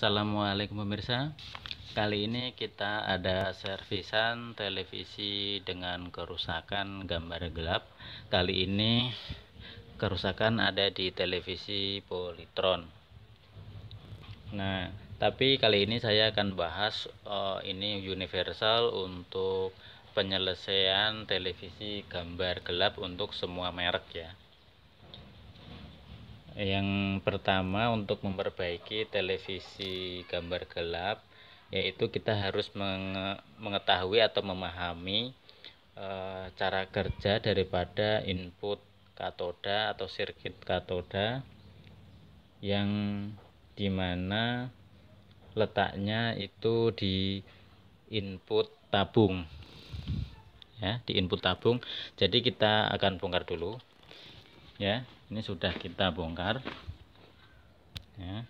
Assalamualaikum pemirsa. Kali ini kita ada servisan televisi dengan kerusakan gambar gelap. Kali ini kerusakan ada di televisi Polytron. Nah, tapi kali ini saya akan bahas ini universal untuk penyelesaian televisi gambar gelap untuk semua merek ya. Yang pertama, untuk memperbaiki televisi gambar gelap, yaitu kita harus mengetahui atau memahami cara kerja daripada input katoda atau sirkuit katoda, yang dimana letaknya itu di input tabung ya, di input tabung. Jadi kita akan bongkar dulu ya. Ini sudah kita bongkar ya.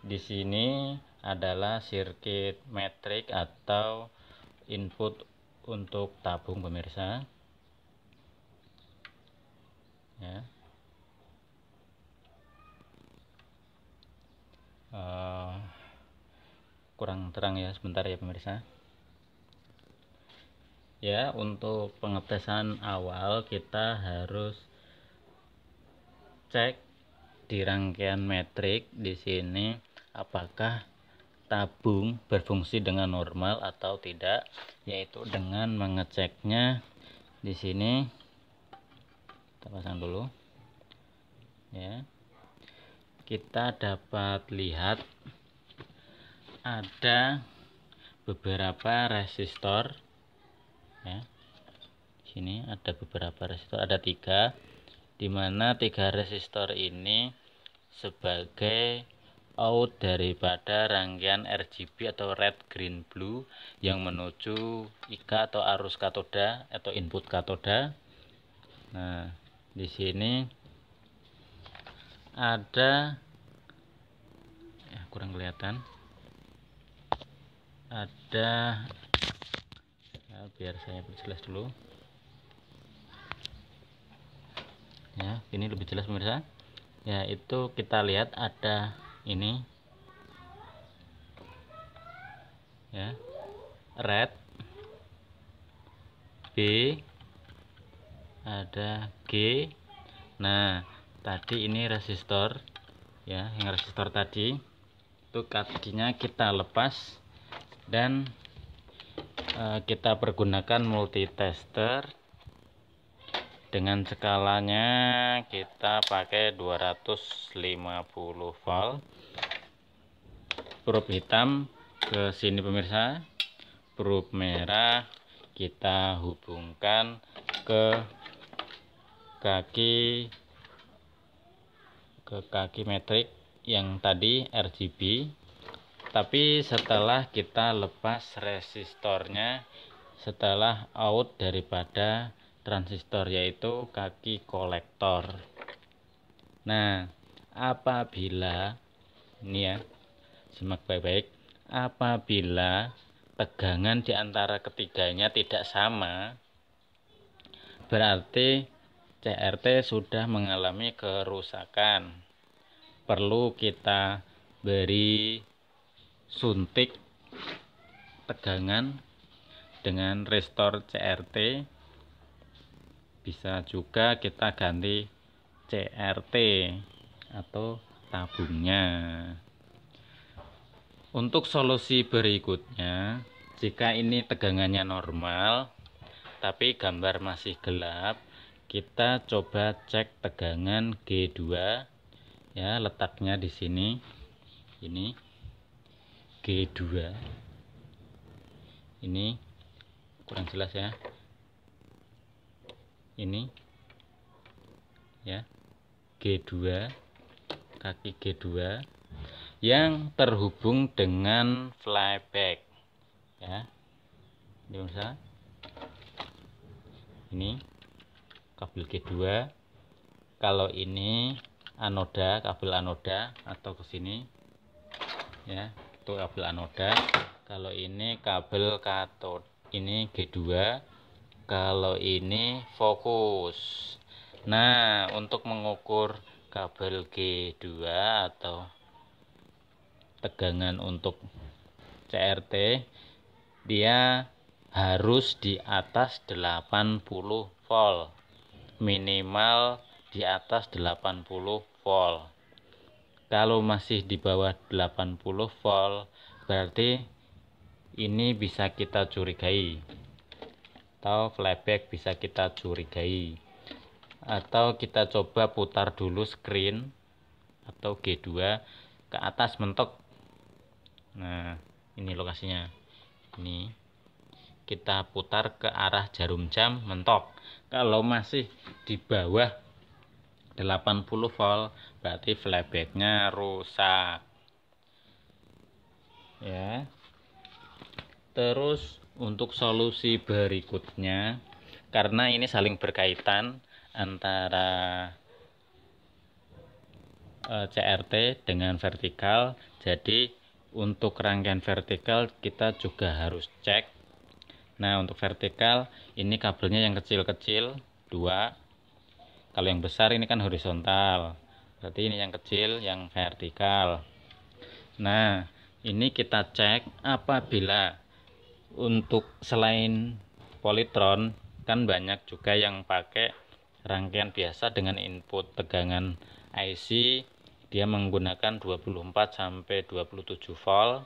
Di sini adalah sirkuit metrik atau input untuk tabung pemirsa ya. Kurang terang ya, sebentar ya pemirsa ya. Untuk pengetesan awal kita harus cek di rangkaian metrik di sini apakah tabung berfungsi dengan normal atau tidak, yaitu dengan mengeceknya di sini. Kita pasang dulu ya. Kita dapat lihat ada beberapa resistor ya. Sini ada beberapa resistor, ada 3, dimana 3 resistor ini sebagai out daripada rangkaian RGB atau red green blue yang menuju IK atau arus katoda atau input katoda. Nah, di sini ada ya, kurang kelihatan, ada ya, biar saya perjelas dulu ya. Ini lebih jelas pemirsa ya. Itu kita lihat ada ini ya, red, B, ada G. Nah, tadi ini resistor ya, yang resistor tadi itu kakinya kita lepas dan kita pergunakan multitester dengan skalanya kita pakai 250 volt. Probe hitam ke sini pemirsa, probe merah kita hubungkan ke kaki metrik yang tadi RGB. Tapi setelah kita lepas resistornya, setelah out daripada transistor, yaitu kaki kolektor. Nah, apabila ini ya, simak baik-baik, apabila tegangan di antara ketiganya tidak sama, berarti CRT sudah mengalami kerusakan. Perlu kita beri suntik tegangan dengan restor CRT. Bisa juga kita ganti CRT atau tabungnya. Untuk solusi berikutnya, jika ini tegangannya normal tapi gambar masih gelap, kita coba cek tegangan G2 ya, letaknya di sini. Ini G2. Ini kurang jelas ya. Ini ya, G2, kaki G2 yang terhubung dengan flyback ya. Ini bisa, ini kabel G2. Kalau ini anoda, kabel anoda atau ke sini ya, itu kabel anoda. Kalau ini kabel katode, ini G2. Kalau ini fokus. Nah, untuk mengukur kabel G2 atau tegangan untuk CRT, dia harus di atas 80 volt, minimal di atas 80 volt. Kalau masih di bawah 80 volt, berarti ini bisa kita curigai, atau flyback bisa kita curigai, atau kita coba putar dulu screen atau G2 ke atas mentok. Nah, ini lokasinya. Ini kita putar ke arah jarum jam mentok. Kalau masih di bawah 80 volt, berarti flybacknya rusak. Ya. Terus untuk solusi berikutnya, karena ini saling berkaitan antara CRT dengan vertikal, jadi untuk rangkaian vertikal kita juga harus cek. Nah, untuk vertikal ini kabelnya yang kecil-kecil 2. Kalau yang besar ini kan horizontal, berarti ini yang kecil yang vertikal. Nah, ini kita cek apabila untuk selain polytron kan banyak juga yang pakai rangkaian biasa dengan input tegangan IC, dia menggunakan 24 sampai 27 volt.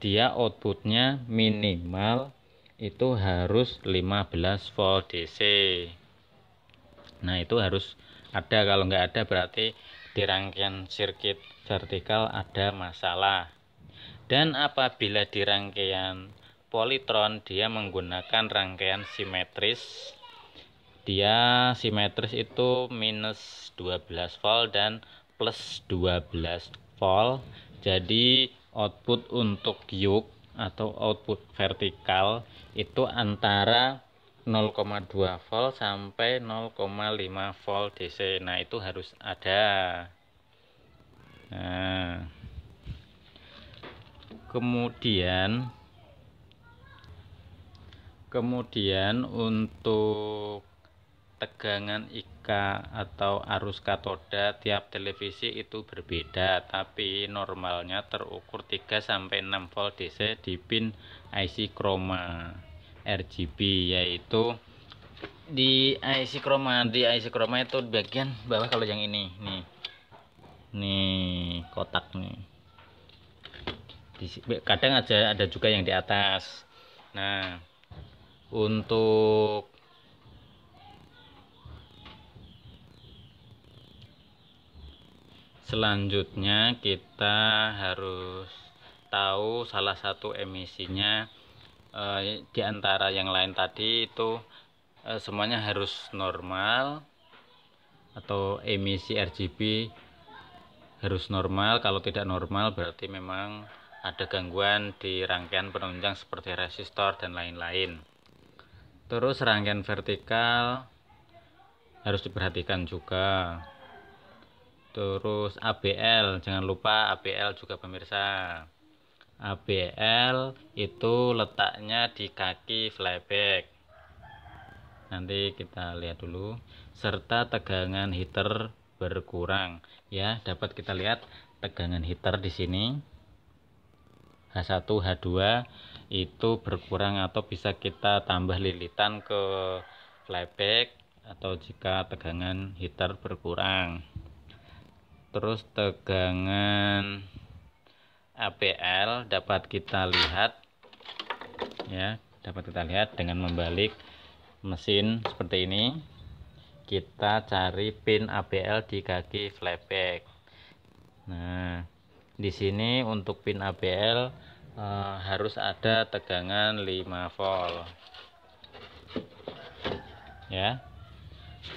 Dia outputnya minimal itu harus 15 volt DC. Nah, itu harus ada. Kalau nggak ada berarti di rangkaian sirkuit vertikal ada masalah. Dan apabila di rangkaian polytron dia menggunakan rangkaian simetris, dia simetris itu minus 12 volt dan plus 12 volt. Jadi output untuk yuk atau output vertikal itu antara 0,2 volt sampai 0,5 volt DC. Nah, itu harus ada. Nah, kemudian untuk tegangan IK atau arus katoda tiap televisi itu berbeda, tapi normalnya terukur 3 sampai 6 volt DC di pin IC chroma RGB, yaitu di IC chroma itu bagian bawah. Kalau yang ini nih kotak nih, kadang ada juga yang di atas. Nah, untuk selanjutnya kita harus tahu salah satu emisinya. Di antara yang lain tadi itu semuanya harus normal, atau emisi RGB harus normal. Kalau tidak normal berarti memang ada gangguan di rangkaian penunjang seperti resistor dan lain-lain. Terus rangkaian vertikal harus diperhatikan juga. Terus ABL, jangan lupa ABL juga pemirsa. ABL itu letaknya di kaki flyback. Nanti kita lihat dulu. Serta tegangan heater berkurang. Ya, dapat kita lihat tegangan heater di sini. H1, H2 itu berkurang, atau bisa kita tambah lilitan ke flyback atau jika tegangan heater berkurang. Terus tegangan ABL dapat kita lihat, ya, dapat kita lihat dengan membalik mesin seperti ini. Kita cari pin ABL di kaki flyback. Nah, di sini untuk pin ABL harus ada tegangan 5 volt. Ya.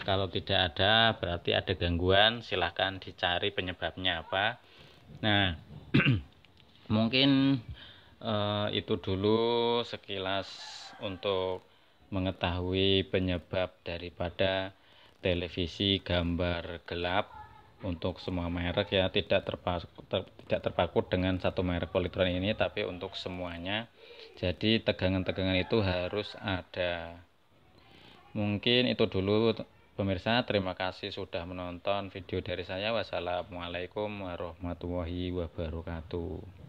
Kalau tidak ada berarti ada gangguan, silahkan dicari penyebabnya apa. Nah, mungkin itu dulu sekilas untuk mengetahui penyebab daripada televisi gambar gelap untuk semua merek, ya, tidak terpaku dengan satu merek polytron ini, tapi untuk semuanya. Jadi tegangan-tegangan itu harus ada. Mungkin itu dulu Pemirsa, terima kasih sudah menonton video dari saya. Wassalamualaikum warahmatullahi wabarakatuh.